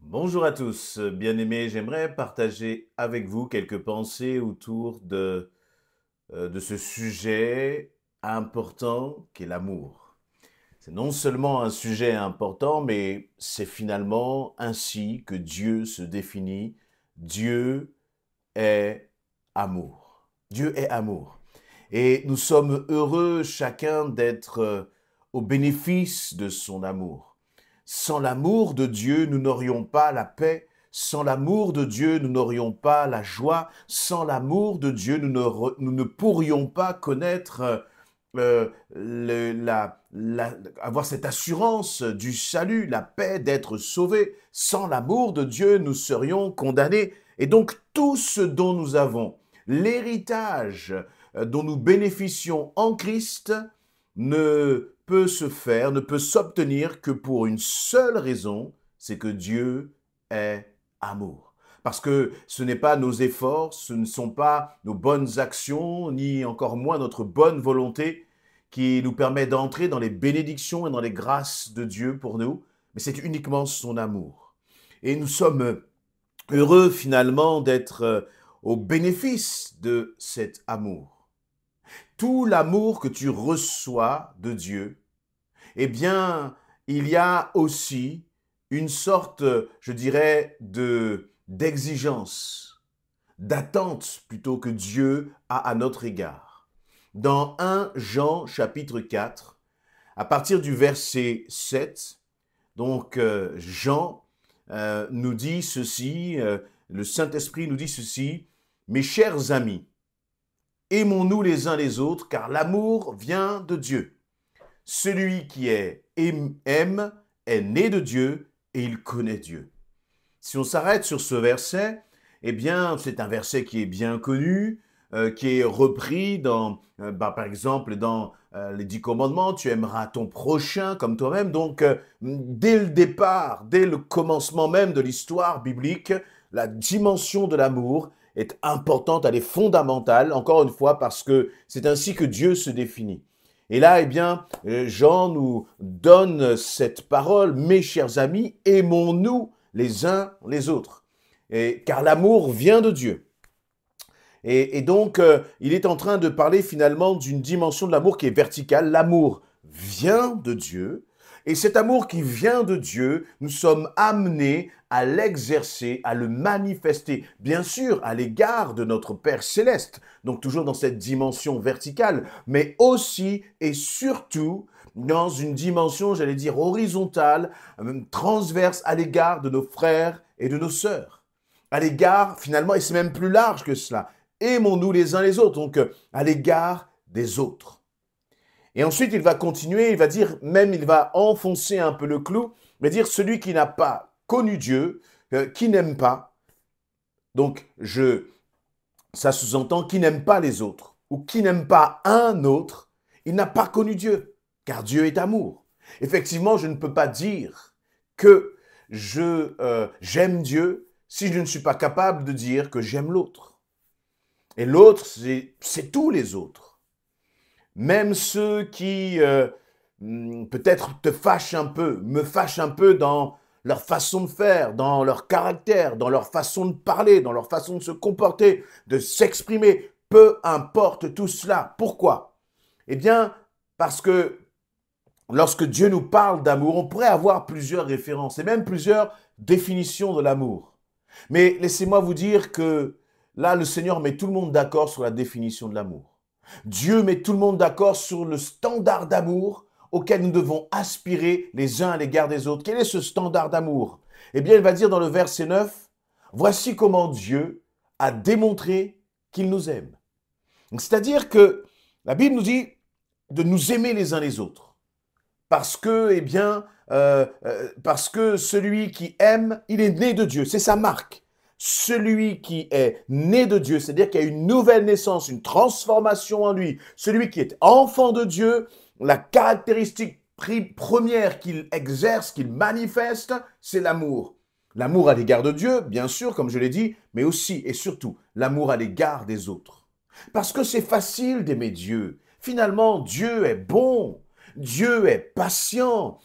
Bonjour à tous, bien-aimés, j'aimerais partager avec vous quelques pensées autour de ce sujet important qu'est l'amour. C'est non seulement un sujet important, mais c'est finalement ainsi que Dieu se définit. Dieu est amour. Dieu est amour. Et nous sommes heureux chacun d'être au bénéfice de son amour. Sans l'amour de Dieu, nous n'aurions pas la paix. Sans l'amour de Dieu, nous n'aurions pas la joie. Sans l'amour de Dieu, nous ne pourrions pas connaître, avoir cette assurance du salut, la paix d'être sauvés. Sans l'amour de Dieu, nous serions condamnés. Et donc tout ce dont nous avons, l'héritage dont nous bénéficions en Christ, ne peut se faire, ne peut s'obtenir que pour une seule raison, c'est que Dieu est amour. Parce que ce n'est pas nos efforts, ce ne sont pas nos bonnes actions, ni encore moins notre bonne volonté qui nous permet d'entrer dans les bénédictions et dans les grâces de Dieu pour nous, mais c'est uniquement son amour. Et nous sommes heureux finalement d'être au bénéfice de cet amour. Tout l'amour que tu reçois de Dieu, eh bien, il y a aussi une sorte, je dirais, d'exigence, d'attente plutôt que Dieu a à notre égard. Dans 1 Jean chapitre 4, à partir du verset 7, donc Jean nous dit ceci, le Saint-Esprit nous dit ceci: « Mes chers amis, aimons-nous les uns les autres, car l'amour vient de Dieu. Celui qui aime est né de Dieu et il connaît Dieu. » Si on s'arrête sur ce verset, eh bien, c'est un verset qui est bien connu, qui est repris par exemple, dans les 10 commandements, tu aimeras ton prochain comme toi-même. Donc, dès le départ, dès le commencement même de l'histoire biblique, la dimension de l'amour est importante, elle est fondamentale, encore une fois, parce que c'est ainsi que Dieu se définit. Et là, eh bien, Jean nous donne cette parole: « Mes chers amis, aimons-nous les uns les autres. » Car l'amour vient de Dieu. Et donc, il est en train de parler finalement d'une dimension de l'amour qui est verticale. L'amour vient de Dieu. Et cet amour qui vient de Dieu, nous sommes amenés à l'exercer, à le manifester, bien sûr, à l'égard de notre Père céleste, donc toujours dans cette dimension verticale, mais aussi et surtout dans une dimension, j'allais dire, horizontale, transverse à l'égard de nos frères et de nos sœurs. À l'égard, finalement, et c'est même plus large que cela, aimons-nous les uns les autres, donc à l'égard des autres. Et ensuite, il va continuer, il va dire, même il va enfoncer un peu le clou, il va dire: celui qui n'a pas connu Dieu, qui n'aime pas, donc ça sous-entend qui n'aime pas les autres, ou qui n'aime pas un autre, il n'a pas connu Dieu, car Dieu est amour. Effectivement, je ne peux pas dire que j'aime Dieu si je ne suis pas capable de dire que j'aime l'autre. Et l'autre, c'est tous les autres. Même ceux qui peut-être te fâchent un peu, me fâchent un peu dans leur façon de faire, dans leur caractère, dans leur façon de parler, dans leur façon de se comporter, de s'exprimer, peu importe tout cela. Pourquoi? Eh bien, parce que lorsque Dieu nous parle d'amour, on pourrait avoir plusieurs références et même plusieurs définitions de l'amour. Mais laissez-moi vous dire que là, le Seigneur met tout le monde d'accord sur la définition de l'amour. Dieu met tout le monde d'accord sur le standard d'amour auquel nous devons aspirer les uns à l'égard des autres. Quel est ce standard d'amour? Eh bien, il va dire dans le verset 9, « Voici comment Dieu a démontré qu'il nous aime. » C'est-à-dire que la Bible nous dit de nous aimer les uns les autres. Parce que, eh bien, parce que celui qui aime, il est né de Dieu. C'est sa marque. Celui qui est né de Dieu, c'est-à-dire qu'il y a une nouvelle naissance, une transformation en lui. Celui qui est enfant de Dieu, la caractéristique première qu'il exerce, qu'il manifeste, c'est l'amour. L'amour à l'égard de Dieu, bien sûr, comme je l'ai dit, mais aussi et surtout l'amour à l'égard des autres. Parce que c'est facile d'aimer Dieu. Finalement, Dieu est bon. Dieu est patient.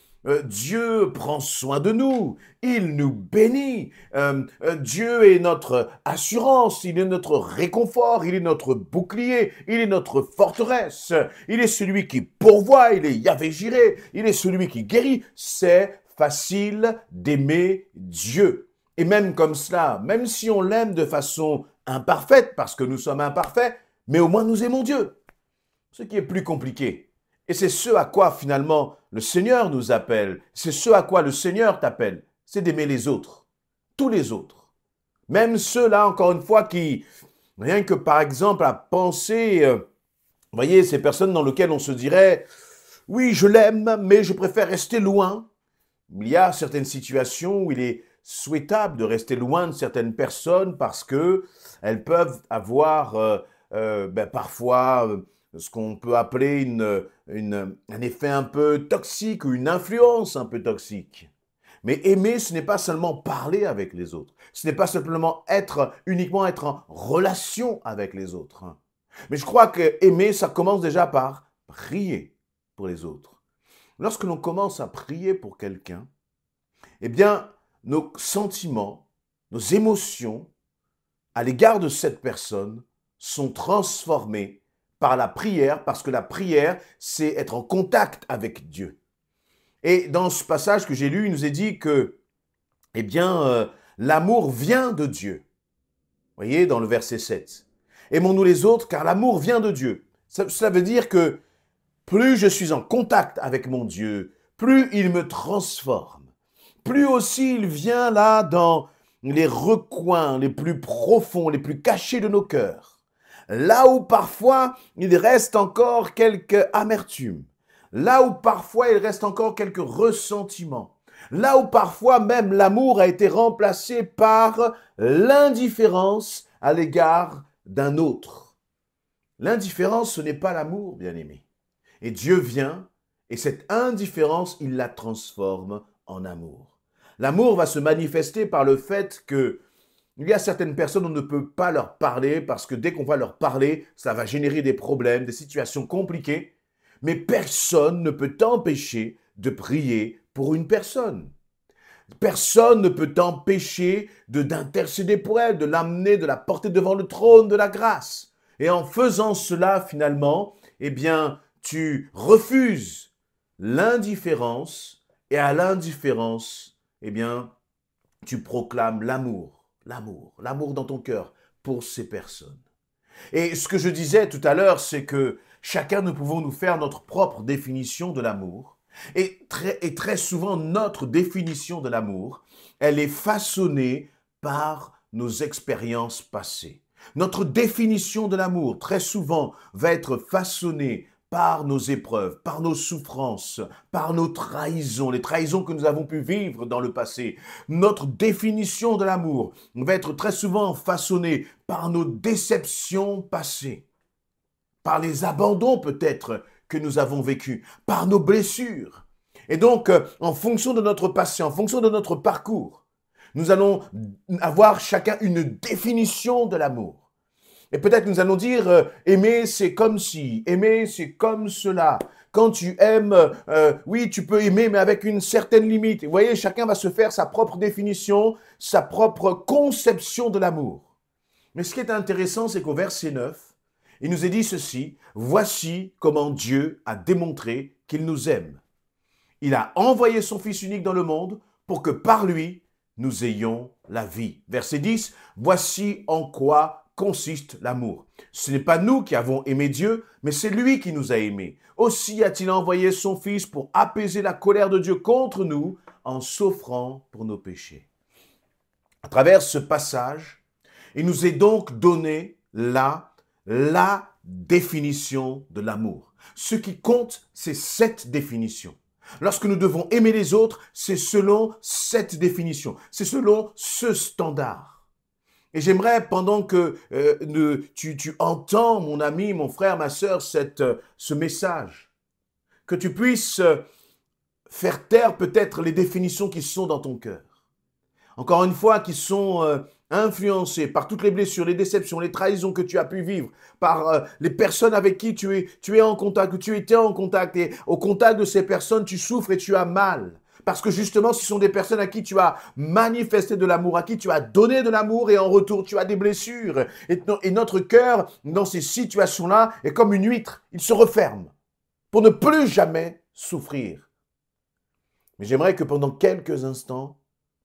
Dieu prend soin de nous, il nous bénit. Dieu est notre assurance, il est notre réconfort, il est notre bouclier, il est notre forteresse. Il est celui qui pourvoit, il est Yahvé Jireh, il est celui qui guérit. C'est facile d'aimer Dieu. Et même comme cela, même si on l'aime de façon imparfaite, parce que nous sommes imparfaits, mais au moins nous aimons Dieu. Ce qui est plus compliqué. Et c'est ce à quoi finalement le Seigneur nous appelle, c'est ce à quoi le Seigneur t'appelle, c'est d'aimer les autres, tous les autres. Même ceux-là, encore une fois, qui, rien que par exemple à penser, vous voyez, ces personnes dans lesquelles on se dirait, oui, je l'aime, mais je préfère rester loin. Il y a certaines situations où il est souhaitable de rester loin de certaines personnes parce que elles peuvent avoir parfois ce qu'on peut appeler un effet un peu toxique ou une influence un peu toxique. Mais aimer, ce n'est pas seulement parler avec les autres. Ce n'est pas simplement uniquement être en relation avec les autres. Mais je crois que aimer, ça commence déjà par prier pour les autres. Lorsque l'on commence à prier pour quelqu'un, eh bien, nos sentiments, nos émotions à l'égard de cette personne sont transformés par la prière, parce que la prière, c'est être en contact avec Dieu. Et dans ce passage que j'ai lu, il nous est dit que, eh bien, l'amour vient de Dieu. Vous voyez, dans le verset 7. Aimons-nous les autres, car l'amour vient de Dieu. Cela veut dire que plus je suis en contact avec mon Dieu, plus il me transforme. Plus aussi il vient là dans les recoins les plus profonds, les plus cachés de nos cœurs. Là où parfois il reste encore quelques amertumes. Là où parfois il reste encore quelques ressentiments. Là où parfois même l'amour a été remplacé par l'indifférence à l'égard d'un autre. L'indifférence, ce n'est pas l'amour, bien-aimé. Et Dieu vient, et cette indifférence, il la transforme en amour. L'amour va se manifester par le fait que il y a certaines personnes, on ne peut pas leur parler parce que dès qu'on va leur parler, ça va générer des problèmes, des situations compliquées. Mais personne ne peut t'empêcher de prier pour une personne. Personne ne peut t'empêcher d'intercéder pour elle, de l'amener, de la porter devant le trône de la grâce. Et en faisant cela, finalement, eh bien, tu refuses l'indifférence et à l'indifférence, eh bien, tu proclames l'amour dans ton cœur pour ces personnes. Et ce que je disais tout à l'heure, c'est que chacun nous pouvons nous faire notre propre définition de l'amour. Et très souvent, notre définition de l'amour, elle est façonnée par nos expériences passées. Notre définition de l'amour, très souvent, va être façonnée par nos épreuves, par nos souffrances, par nos trahisons, les trahisons que nous avons pu vivre dans le passé. Notre définition de l'amour va être très souvent façonnée par nos déceptions passées, par les abandons peut-être que nous avons vécus, par nos blessures. Et donc, en fonction de notre passé, en fonction de notre parcours, nous allons avoir chacun une définition de l'amour. Et peut-être nous allons dire, aimer c'est comme si, aimer c'est comme cela. Quand tu aimes, oui tu peux aimer mais avec une certaine limite. Vous voyez, chacun va se faire sa propre définition, sa propre conception de l'amour. Mais ce qui est intéressant, c'est qu'au verset 9, il nous est dit ceci, voici comment Dieu a démontré qu'il nous aime. Il a envoyé son Fils unique dans le monde pour que par lui, nous ayons la vie. Verset 10, voici en quoi consiste l'amour. Ce n'est pas nous qui avons aimé Dieu, mais c'est lui qui nous a aimés. Aussi a-t-il envoyé son Fils pour apaiser la colère de Dieu contre nous en s'offrant pour nos péchés. À travers ce passage, il nous est donc donné là la définition de l'amour. Ce qui compte, c'est cette définition. Lorsque nous devons aimer les autres, c'est selon cette définition, c'est selon ce standard. Et j'aimerais, pendant que tu entends, mon ami, mon frère, ma sœur, ce message, que tu puisses faire taire peut-être les définitions qui sont dans ton cœur. Encore une fois, qui sont influencées par toutes les blessures, les déceptions, les trahisons que tu as pu vivre, par les personnes avec qui tu es en contact, que tu étais en contact, et au contact de ces personnes, tu souffres et tu as mal. Parce que justement, ce sont des personnes à qui tu as manifesté de l'amour, à qui tu as donné de l'amour et en retour, tu as des blessures. Et notre cœur, dans ces situations-là, est comme une huître. Il se referme pour ne plus jamais souffrir. Mais j'aimerais que pendant quelques instants,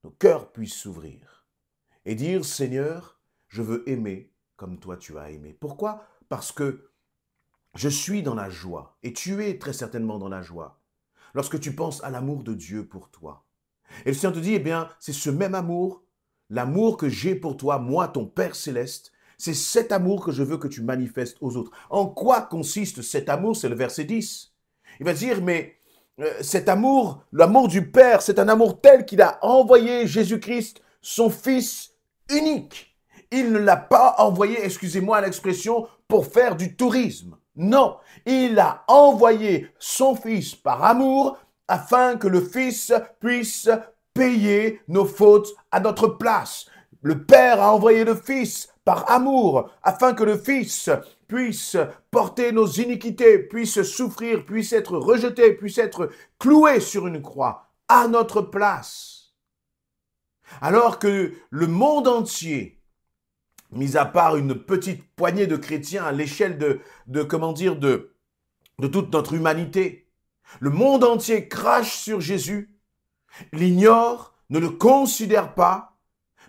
nos cœurs puissent s'ouvrir et dire, Seigneur, je veux aimer comme toi tu as aimé. Pourquoi? Parce que je suis dans la joie et tu es très certainement dans la joie lorsque tu penses à l'amour de Dieu pour toi. Et le Seigneur te dit, eh bien, c'est ce même amour, l'amour que j'ai pour toi, moi, ton Père céleste, c'est cet amour que je veux que tu manifestes aux autres. En quoi consiste cet amour? C'est le verset 10. Il va dire, mais cet amour, l'amour du Père, c'est un amour tel qu'il a envoyé Jésus-Christ, son Fils unique. Il ne l'a pas envoyé, excusez-moi l'expression, pour faire du tourisme. Non, il a envoyé son Fils par amour afin que le Fils puisse payer nos fautes à notre place. Le Père a envoyé le Fils par amour afin que le Fils puisse porter nos iniquités, puisse souffrir, puisse être rejeté, puisse être cloué sur une croix à notre place. Alors que le monde entier, mis à part une petite poignée de chrétiens à l'échelle de toute notre humanité, le monde entier crache sur Jésus, l'ignore, ne le considère pas,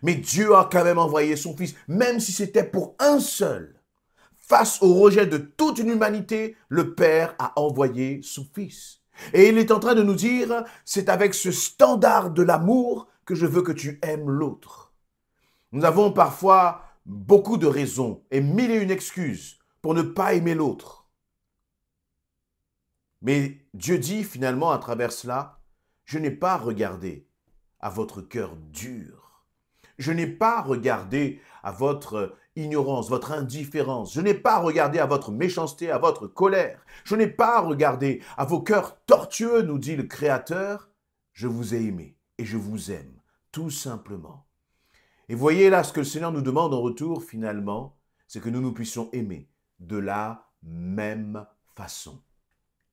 mais Dieu a quand même envoyé son Fils, même si c'était pour un seul. Face au rejet de toute une humanité, le Père a envoyé son Fils. Et il est en train de nous dire, c'est avec ce standard de l'amour que je veux que tu aimes l'autre. Nous avons parfois beaucoup de raisons et mille et une excuses pour ne pas aimer l'autre. Mais Dieu dit finalement à travers cela, je n'ai pas regardé à votre cœur dur. Je n'ai pas regardé à votre ignorance, votre indifférence. Je n'ai pas regardé à votre méchanceté, à votre colère. Je n'ai pas regardé à vos cœurs tortueux, nous dit le Créateur. Je vous ai aimé et je vous aime, tout simplement. Et voyez là, ce que le Seigneur nous demande en retour, finalement, c'est que nous puissions aimer de la même façon.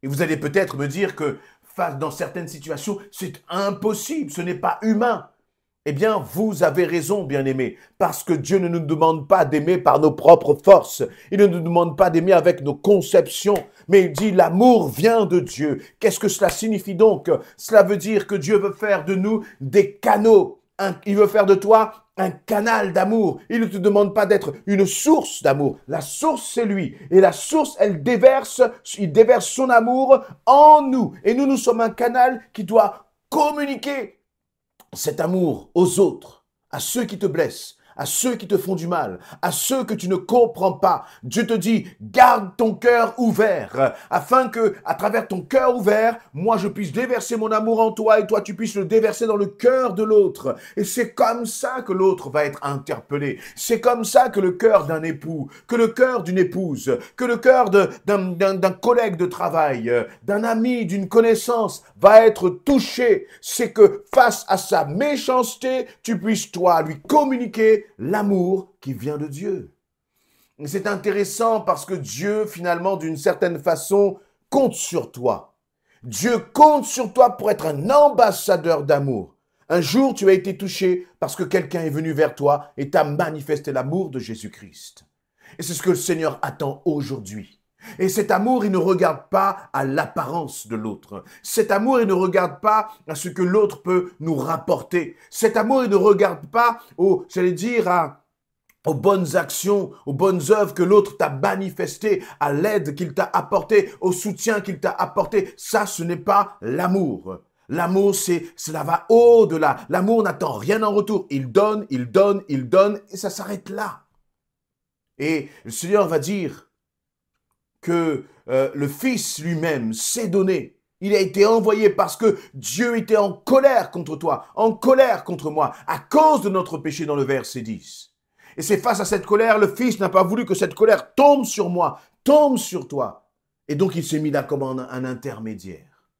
Et vous allez peut-être me dire que face dans certaines situations, c'est impossible, ce n'est pas humain. Eh bien, vous avez raison, bien-aimés, parce que Dieu ne nous demande pas d'aimer par nos propres forces. Il ne nous demande pas d'aimer avec nos conceptions, mais il dit l'amour vient de Dieu. Qu'est-ce que cela signifie donc? Cela veut dire que Dieu veut faire de nous des canaux. Il veut faire de toi un canal d'amour. Il ne te demande pas d'être une source d'amour. La source, c'est lui. Et la source, il déverse son amour en nous. Et nous sommes un canal qui doit communiquer cet amour aux autres, à ceux qui te blessent, à ceux qui te font du mal, à ceux que tu ne comprends pas. Dieu te dit, garde ton cœur ouvert, afin que, à travers ton cœur ouvert, moi je puisse déverser mon amour en toi et toi tu puisses le déverser dans le cœur de l'autre. Et c'est comme ça que l'autre va être interpellé. C'est comme ça que le cœur d'un époux, que le cœur d'une épouse, que le cœur d'un collègue de travail, d'un ami, d'une connaissance va être touché. C'est que face à sa méchanceté, tu puisses toi lui communiquer l'amour qui vient de Dieu. C'est intéressant parce que Dieu, finalement, d'une certaine façon, compte sur toi. Dieu compte sur toi pour être un ambassadeur d'amour. Un jour, tu as été touché parce que quelqu'un est venu vers toi et t'a manifesté l'amour de Jésus-Christ. Et c'est ce que le Seigneur attend aujourd'hui. Et cet amour, il ne regarde pas à l'apparence de l'autre. Cet amour, il ne regarde pas à ce que l'autre peut nous rapporter. Cet amour, il ne regarde pas aux bonnes actions, aux bonnes œuvres que l'autre t'a manifestées, à l'aide qu'il t'a apportée, au soutien qu'il t'a apporté. Ça, ce n'est pas l'amour. L'amour, cela va au-delà. L'amour n'attend rien en retour. Il donne, il donne, il donne, et ça s'arrête là. Et le Seigneur va dire que le Fils lui-même s'est donné. Il a été envoyé parce que Dieu était en colère contre toi, en colère contre moi, à cause de notre péché dans le verset 10. Et c'est face à cette colère, le Fils n'a pas voulu que cette colère tombe sur moi, tombe sur toi. Et donc il s'est mis là comme un intermédiaire.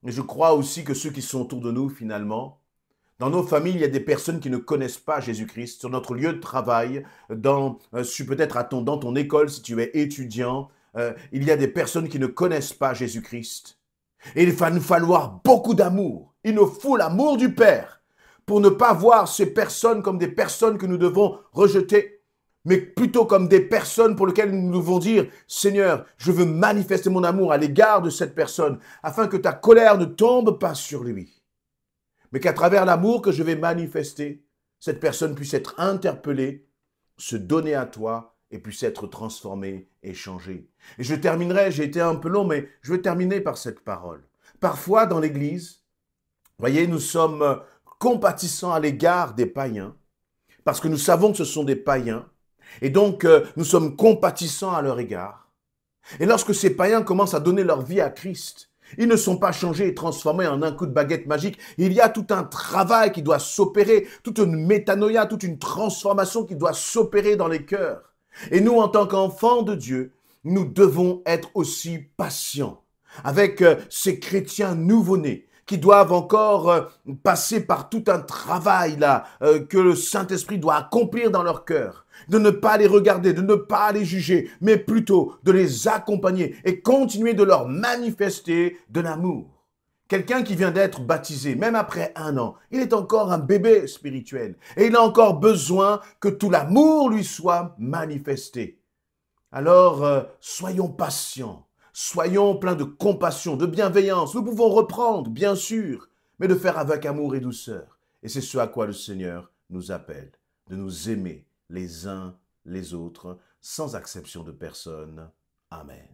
Et je crois aussi que ceux qui sont autour de nous, finalement, dans nos familles, il y a des personnes qui ne connaissent pas Jésus-Christ. Sur notre lieu de travail, peut-être dans ton école, si tu es étudiant, il y a des personnes qui ne connaissent pas Jésus-Christ. Et il va nous falloir beaucoup d'amour. Il nous faut l'amour du Père pour ne pas voir ces personnes comme des personnes que nous devons rejeter, mais plutôt comme des personnes pour lesquelles nous devons dire, Seigneur, je veux manifester mon amour à l'égard de cette personne, afin que ta colère ne tombe pas sur lui, mais qu'à travers l'amour que je vais manifester, cette personne puisse être interpellée, se donner à toi et puisse être transformée et changée. Et je terminerai, j'ai été un peu long, mais je vais terminer par cette parole. Parfois, dans l'Église, voyez, nous sommes compatissants à l'égard des païens, parce que nous savons que ce sont des païens, et donc nous sommes compatissants à leur égard. Et lorsque ces païens commencent à donner leur vie à Christ, ils ne sont pas changés et transformés en un coup de baguette magique. Il y a tout un travail qui doit s'opérer, toute une métanoïa, toute une transformation qui doit s'opérer dans les cœurs. Et nous, en tant qu'enfants de Dieu, nous devons être aussi patients avec ces chrétiens nouveau-nés qui doivent encore passer par tout un travail là que le Saint-Esprit doit accomplir dans leur cœur. De ne pas les regarder, de ne pas les juger, mais plutôt de les accompagner et continuer de leur manifester de l'amour. Quelqu'un qui vient d'être baptisé, même après 1 an, il est encore un bébé spirituel et il a encore besoin que tout l'amour lui soit manifesté. Alors, soyons patients. Soyons pleins de compassion, de bienveillance. Nous pouvons reprendre, bien sûr, mais de faire avec amour et douceur. Et c'est ce à quoi le Seigneur nous appelle, de nous aimer les uns les autres, sans exception de personne. Amen.